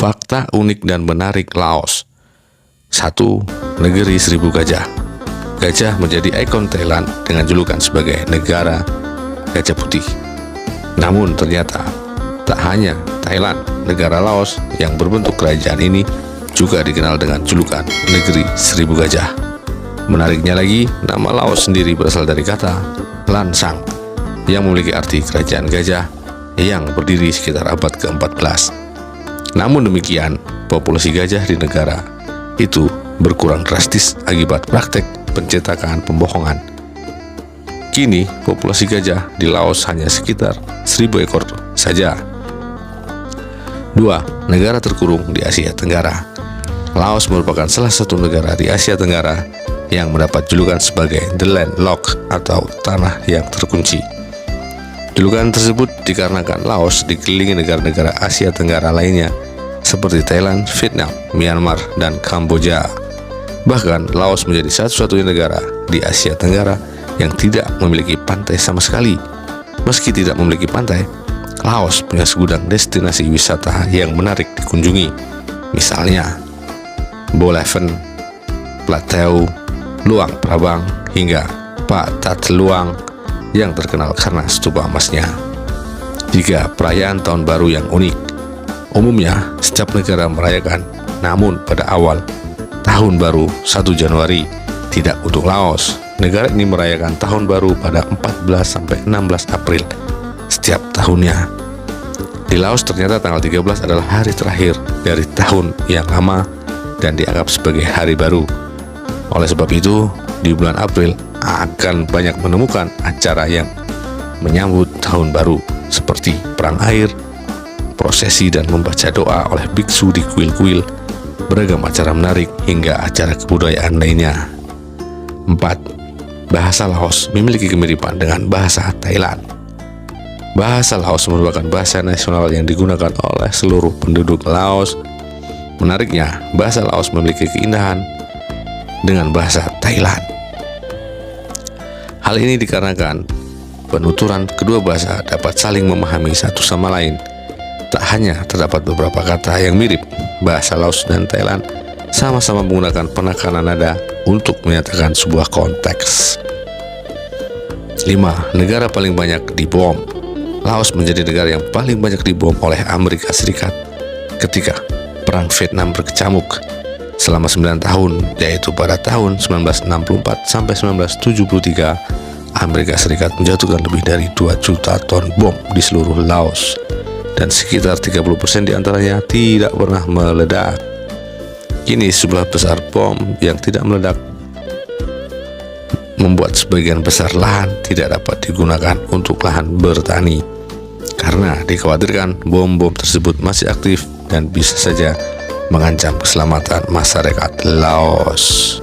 Fakta unik dan menarik Laos. 1. Negeri Seribu Gajah. Gajah menjadi ikon Thailand dengan julukan sebagai negara gajah putih. Namun ternyata tak hanya Thailand, negara Laos yang berbentuk kerajaan ini juga dikenal dengan julukan negeri Seribu Gajah. Menariknya lagi, nama Laos sendiri berasal dari kata Lansang yang memiliki arti kerajaan gajah yang berdiri sekitar abad ke-14. Namun demikian, populasi gajah di negara itu berkurang drastis akibat praktek pencetakan pembohongan. Kini, populasi gajah di Laos hanya sekitar 1.000 ekor saja. 2. Negara terkurung di Asia Tenggara. Laos merupakan salah satu negara di Asia Tenggara yang mendapat julukan sebagai The Landlocked atau tanah yang terkunci. Julukan tersebut dikarenakan Laos dikelilingi negara-negara Asia Tenggara lainnya seperti Thailand, Vietnam, Myanmar, dan Kamboja. Bahkan Laos menjadi satu-satunya negara di Asia Tenggara yang tidak memiliki pantai sama sekali. Meski tidak memiliki pantai, Laos punya segudang destinasi wisata yang menarik dikunjungi. Misalnya Bolevin, Plateau, Luang Prabang, hingga Pathat Luang yang terkenal karena stupa emasnya. 3. Perayaan Tahun Baru yang unik. Umumnya, setiap negara merayakan, namun pada awal Tahun Baru 1 Januari tidak untuk Laos. Negara ini merayakan Tahun Baru pada 14-16 April setiap tahunnya. Di Laos ternyata tanggal 13 adalah hari terakhir dari tahun yang lama dan dianggap sebagai hari baru. Oleh sebab itu, di bulan April akan banyak menemukan acara yang menyambut Tahun Baru seperti perang air, prosesi dan membaca doa oleh biksu di kuil-kuil, beragam acara menarik hingga acara kebudayaan lainnya. 4. Bahasa Laos memiliki kemiripan dengan bahasa Thailand. Bahasa Laos merupakan bahasa nasional yang digunakan oleh seluruh penduduk Laos. Menariknya, bahasa Laos memiliki keindahan dengan bahasa Thailand. Hal ini dikarenakan penuturan kedua bahasa dapat saling memahami satu sama lain. Tak hanya terdapat beberapa kata yang mirip, bahasa Laos dan Thailand sama-sama menggunakan penekanan nada untuk menyatakan sebuah konteks. 5. Negara paling banyak dibom. Laos menjadi negara yang paling banyak dibom oleh Amerika Serikat ketika Perang Vietnam berkecamuk selama 9 tahun, yaitu pada tahun 1964 sampai 1973. Amerika Serikat menjatuhkan lebih dari 2 juta ton bom di seluruh Laos, dan sekitar 30% diantaranya tidak pernah meledak. Kini jumlah besar bom yang tidak meledak membuat sebagian besar lahan tidak dapat digunakan untuk lahan bertani, karena dikhawatirkan bom-bom tersebut masih aktif dan bisa saja mengancam keselamatan masyarakat Laos.